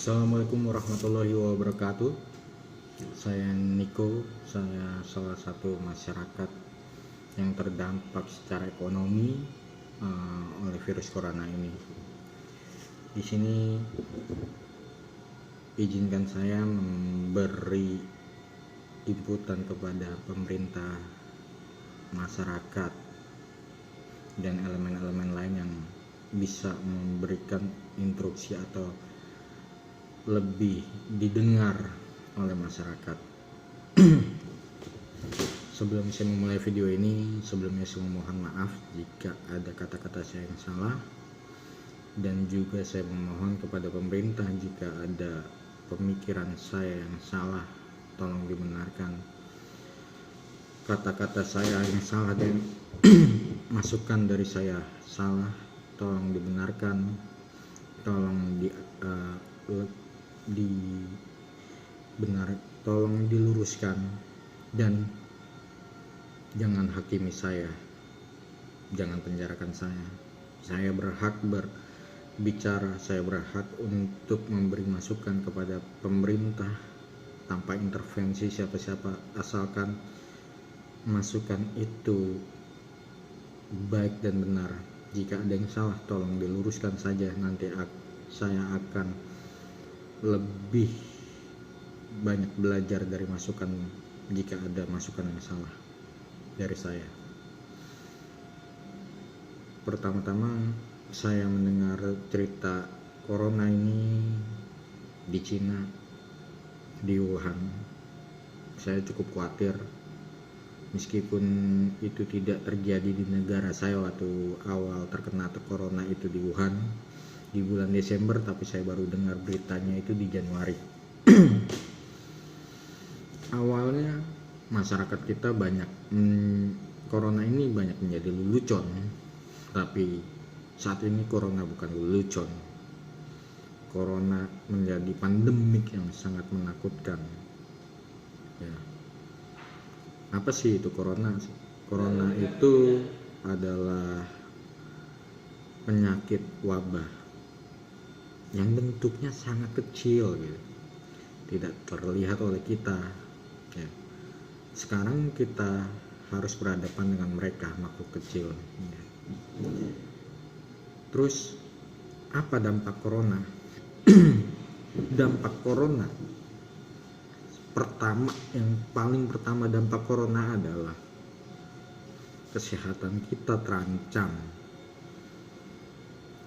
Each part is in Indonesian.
Assalamualaikum warahmatullahi wabarakatuh. Saya Niko, saya salah satu masyarakat yang terdampak secara ekonomi oleh virus corona ini. Di sini izinkan saya memberi inputan kepada pemerintah, masyarakat, dan elemen-elemen lain yang bisa memberikan instruksi atau lebih didengar oleh masyarakat. Sebelum saya memulai video ini, sebelumnya saya memohon maaf jika ada kata-kata saya yang salah, dan juga saya memohon kepada pemerintah jika ada pemikiran saya yang salah, tolong dibenarkan. Kata-kata saya yang salah dan masukan dari saya salah, tolong dibenarkan, tolong tolong diluruskan, dan jangan hakimi saya, jangan penjarakan saya. Saya berhak berbicara, saya berhak untuk memberi masukan kepada pemerintah tanpa intervensi siapa-siapa, asalkan masukan itu baik dan benar. Jika ada yang salah, tolong diluruskan saja, nanti saya akan lebih banyak belajar dari masukan jika ada masukan yang salah dari saya. Pertama-tama saya mendengar cerita corona ini di Cina, di Wuhan. Saya cukup khawatir, meskipun itu tidak terjadi di negara saya waktu awal terkena corona itu di Wuhan di bulan Desember, tapi saya baru dengar beritanya itu di Januari. Awalnya masyarakat kita banyak corona ini banyak menjadi lelucon, tapi saat ini corona bukan lelucon. Corona menjadi pandemik yang sangat menakutkan. Ya. Apa sih itu corona? Corona itu adalah penyakit wabah yang bentuknya sangat kecil gitu, tidak terlihat oleh kita ya. Sekarang kita harus berhadapan dengan mereka, makhluk kecil ya. Terus apa dampak corona? Dampak corona yang paling pertama dampak corona adalah kesehatan kita terancam.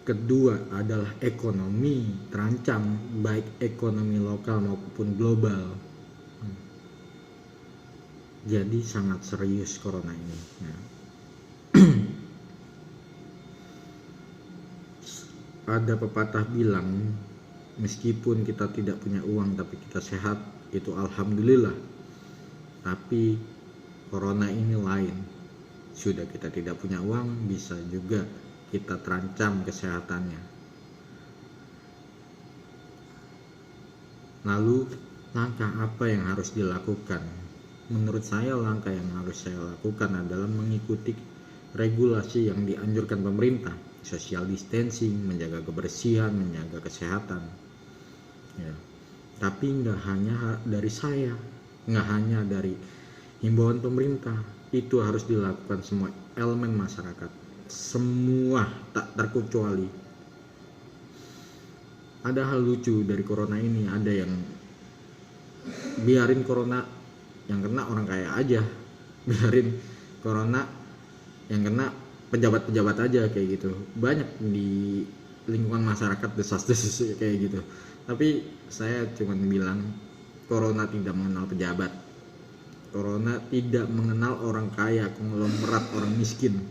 Kedua adalah ekonomi terancam, baik ekonomi lokal maupun global. Jadi sangat serius corona ini ya. Ada pepatah bilang, meskipun kita tidak punya uang tapi kita sehat, itu alhamdulillah. Tapi corona ini lain. Sudah kita tidak punya uang, bisa juga kita terancam kesehatannya. Lalu langkah apa yang harus dilakukan? Menurut saya langkah yang harus saya lakukan adalah mengikuti regulasi yang dianjurkan pemerintah, social distancing, menjaga kebersihan, menjaga kesehatan ya. Tapi nggak hanya dari saya, nggak hanya dari himbauan pemerintah, itu harus dilakukan semua elemen masyarakat, semua tak terkecuali. Ada hal lucu dari corona ini, ada yang biarin corona yang kena orang kaya aja, biarin corona yang kena pejabat-pejabat aja kayak gitu. Banyak di lingkungan masyarakat desas-desus kayak gitu. Tapi saya cuma bilang, corona tidak mengenal pejabat, corona tidak mengenal orang kaya, konglomerat, orang miskin.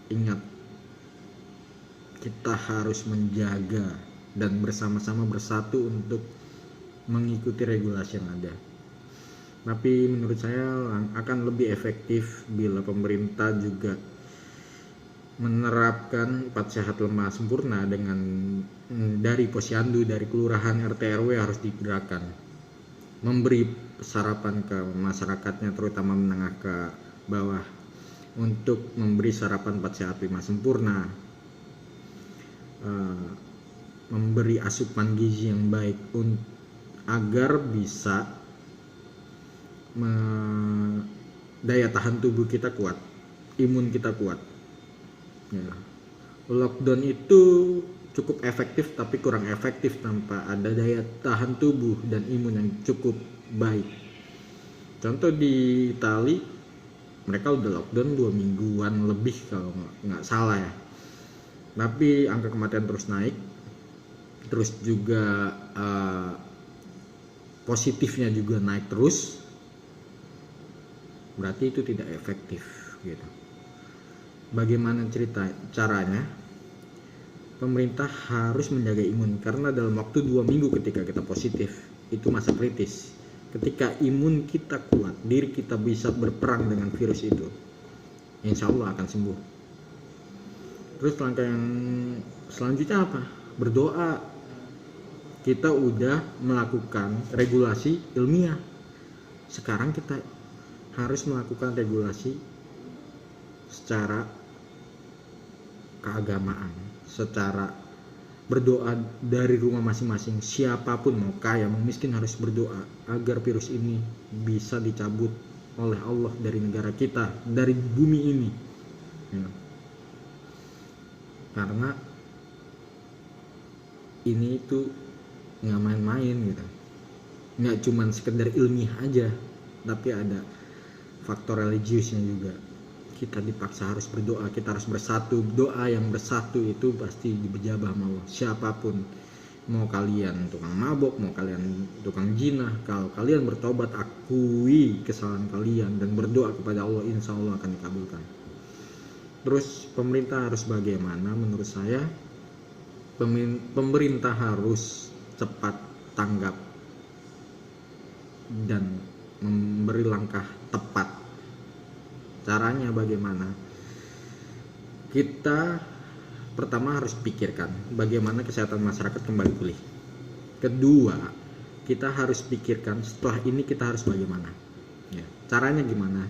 Ingat, kita harus menjaga dan bersama-sama bersatu untuk mengikuti regulasi yang ada. Tapi menurut saya akan lebih efektif bila pemerintah juga menerapkan 4 sehat lemah sempurna dengan dari posyandu, dari kelurahan, RT RW harus digerakkan, memberi sarapan ke masyarakatnya terutama menengah ke bawah untuk memberi sarapan 4 sehat 5 sempurna. memberi asupan gizi yang baik agar bisa daya tahan tubuh kita kuat, imun kita kuat. Ya. Lockdown itu cukup efektif tapi kurang efektif tanpa ada daya tahan tubuh dan imun yang cukup baik. Contoh di Itali, mereka udah lockdown 2 mingguan lebih kalau nggak salah ya. Tapi angka kematian terus naik, terus juga positifnya juga naik terus. Berarti itu tidak efektif gitu. Bagaimana caranya? Pemerintah harus menjaga imun karena dalam waktu 2 minggu ketika kita positif itu masa kritis. Ketika imun kita kuat, diri kita bisa berperang dengan virus itu, insya Allah akan sembuh. Terus langkah yang selanjutnya apa? Berdoa. Kita udah melakukan regulasi ilmiah, sekarang kita harus melakukan regulasi secara keagamaan, secara berdoa dari rumah masing-masing. Siapapun, mau kaya mau miskin, harus berdoa agar virus ini bisa dicabut oleh Allah dari negara kita, dari bumi ini ya. Karena ini itu nggak main-main gitu, nggak cuman sekedar ilmiah aja, tapi ada faktor religiusnya juga. Kita dipaksa harus berdoa, kita harus bersatu. Doa yang bersatu itu pasti dijabah sama Allah. Siapapun, mau kalian tukang mabok, mau kalian tukang jinah, kalau kalian bertobat, akui kesalahan kalian dan berdoa kepada Allah, insya Allah akan dikabulkan. Terus pemerintah harus bagaimana? Menurut saya pemerintah harus cepat tanggap dan memberi langkah tepat. Caranya bagaimana? Kita pertama harus pikirkan bagaimana kesehatan masyarakat kembali pulih. Kedua, kita harus pikirkan setelah ini kita harus bagaimana ya. Caranya gimana?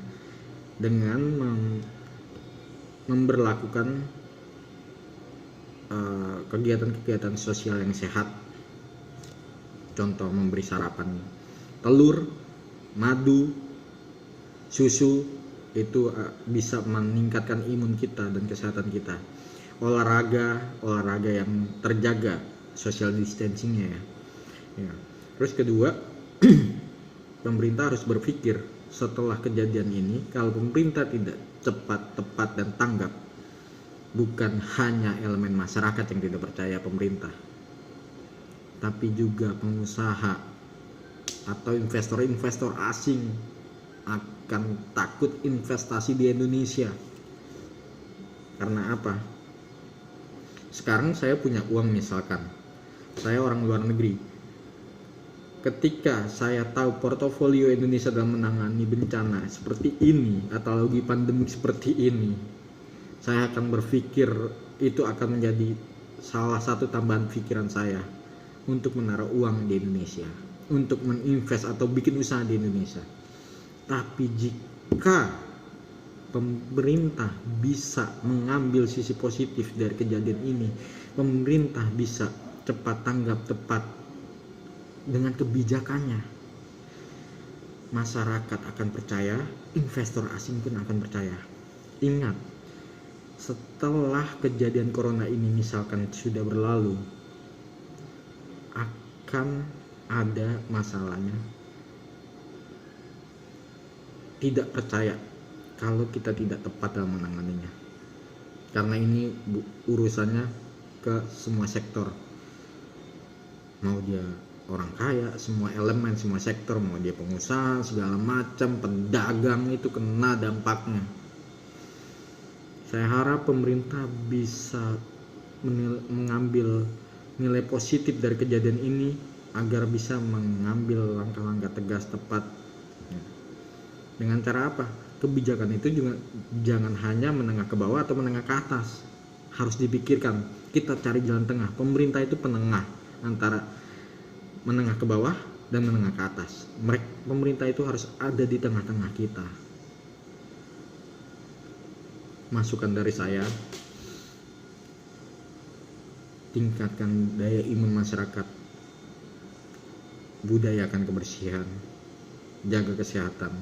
Dengan memberlakukan kegiatan-kegiatan sosial yang sehat. Contoh, memberi sarapan telur, madu, susu, itu bisa meningkatkan imun kita dan kesehatan kita. Olahraga yang terjaga, social distancingnya ya. Terus kedua, pemerintah harus berpikir setelah kejadian ini, kalau pemerintah tidak cepat, tepat dan tanggap, bukan hanya elemen masyarakat yang tidak percaya pemerintah, tapi juga pengusaha atau investor-investor asing akan takut investasi di Indonesia. Karena apa? Sekarang saya punya uang, misalkan saya orang luar negeri, ketika saya tahu portofolio Indonesia dalam menangani bencana seperti ini atau lagi pandemik seperti ini, saya akan berpikir itu akan menjadi salah satu tambahan pikiran saya untuk menaruh uang di Indonesia, untuk meninvest atau bikin usaha di Indonesia. Tapi jika pemerintah bisa mengambil sisi positif dari kejadian ini, pemerintah bisa cepat tanggap, tepat dengan kebijakannya, masyarakat akan percaya, investor asing pun akan percaya. Ingat, setelah kejadian corona ini misalkan sudah berlalu, akan ada masalahnya tidak percaya kalau kita tidak tepat dalam menanganinya. Karena ini urusannya ke semua sektor, mau dia orang kaya, semua elemen, semua sektor, mau dia pengusaha, segala macam, pedagang, itu kena dampaknya. Saya harap pemerintah bisa mengambil nilai positif dari kejadian ini agar bisa mengambil langkah-langkah tegas, tepat. Dengan cara apa? Kebijakan itu juga jangan hanya menengah ke bawah atau menengah ke atas. Harus dipikirkan, kita cari jalan tengah. Pemerintah itu penengah antara menengah ke bawah dan menengah ke atas. Pemerintah itu harus ada di tengah-tengah kita. Masukan dari saya, tingkatkan daya imun masyarakat, budayakan kebersihan, jaga kesehatan,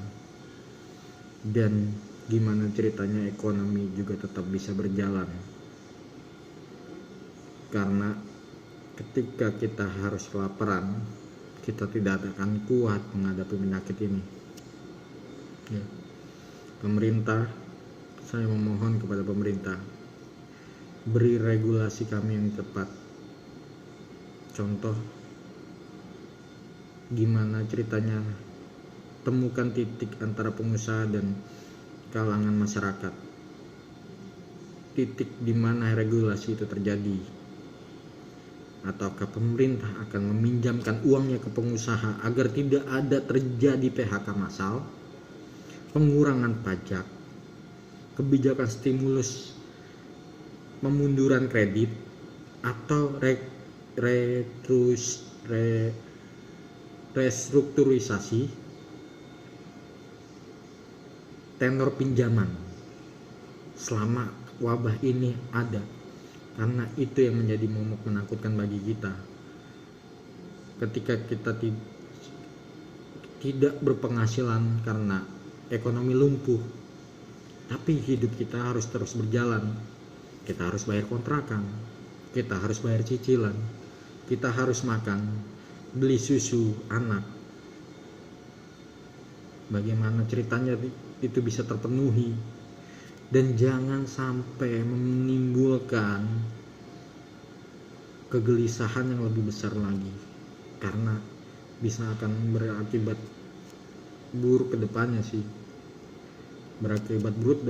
dan gimana ceritanya ekonomi juga tetap bisa berjalan. Karena ketika kita harus kelaparan, kita tidak akan kuat menghadapi penyakit ini. Pemerintah, saya memohon kepada pemerintah, beri regulasi kami yang tepat. Contoh, gimana ceritanya temukan titik antara pengusaha dan kalangan masyarakat, titik di mana regulasi itu terjadi. Ataukah pemerintah akan meminjamkan uangnya ke pengusaha agar tidak ada terjadi PHK massal, pengurangan pajak, kebijakan stimulus, pemunduran kredit, atau restrukturisasi tenor pinjaman selama wabah ini ada. Karena itu yang menjadi momok menakutkan bagi kita. Ketika kita tidak berpenghasilan karena ekonomi lumpuh, tapi hidup kita harus terus berjalan. Kita harus bayar kontrakan, kita harus bayar cicilan, kita harus makan, beli susu anak. Bagaimana ceritanya itu bisa terpenuhi? Dan jangan sampai menimbulkan kegelisahan yang lebih besar lagi, karena bisa akan berakibat buruk ke depannya sih. Berakibat buruk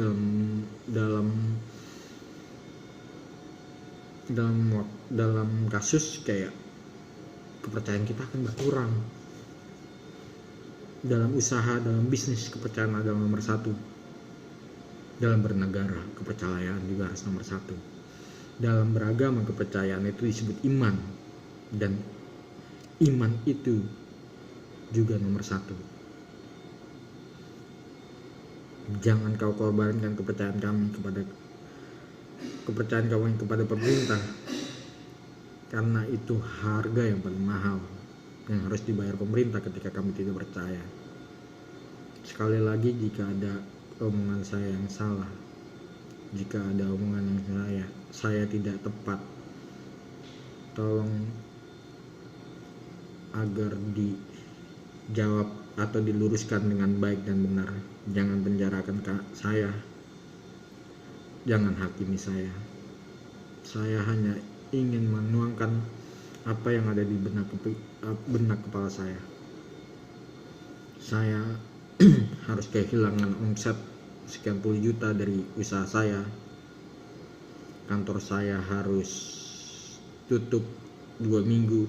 dalam kasus kayak kepercayaan kita akan berkurang. Dalam usaha, dalam bisnis, kepercayaan adalah nomor satu. Dalam bernegara, kepercayaan juga harus nomor satu. Dalam beragama, kepercayaan itu disebut iman, dan iman itu juga nomor satu. Jangan kau korbankan kepercayaan kami kepada pemerintah, karena itu harga yang paling mahal yang harus dibayar pemerintah ketika kami tidak percaya. Sekali lagi, jika ada omongan saya yang salah, jika ada omongan yang saya tidak tepat, tolong agar dijawab atau diluruskan dengan baik dan benar. Jangan penjarakan saya, jangan hakimi saya. Saya hanya ingin menuangkan apa yang ada di benak kepala saya. Saya harus kehilangan omset sekian puluh juta dari usaha saya. Kantor saya harus tutup 2 minggu.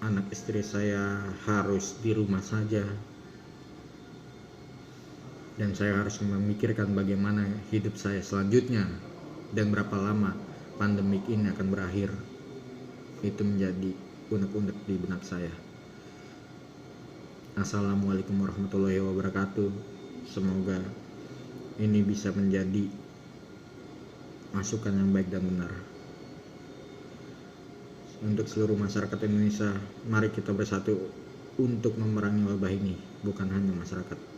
Anak istri saya harus di rumah saja. Dan saya harus memikirkan bagaimana hidup saya selanjutnya dan berapa lama pandemik ini akan berakhir. Itu menjadi unek-unek di benak saya. Assalamualaikum warahmatullahi wabarakatuh. Semoga ini bisa menjadi masukan yang baik dan benar. Untuk seluruh masyarakat Indonesia, mari kita bersatu untuk memerangi wabah ini, bukan hanya masyarakat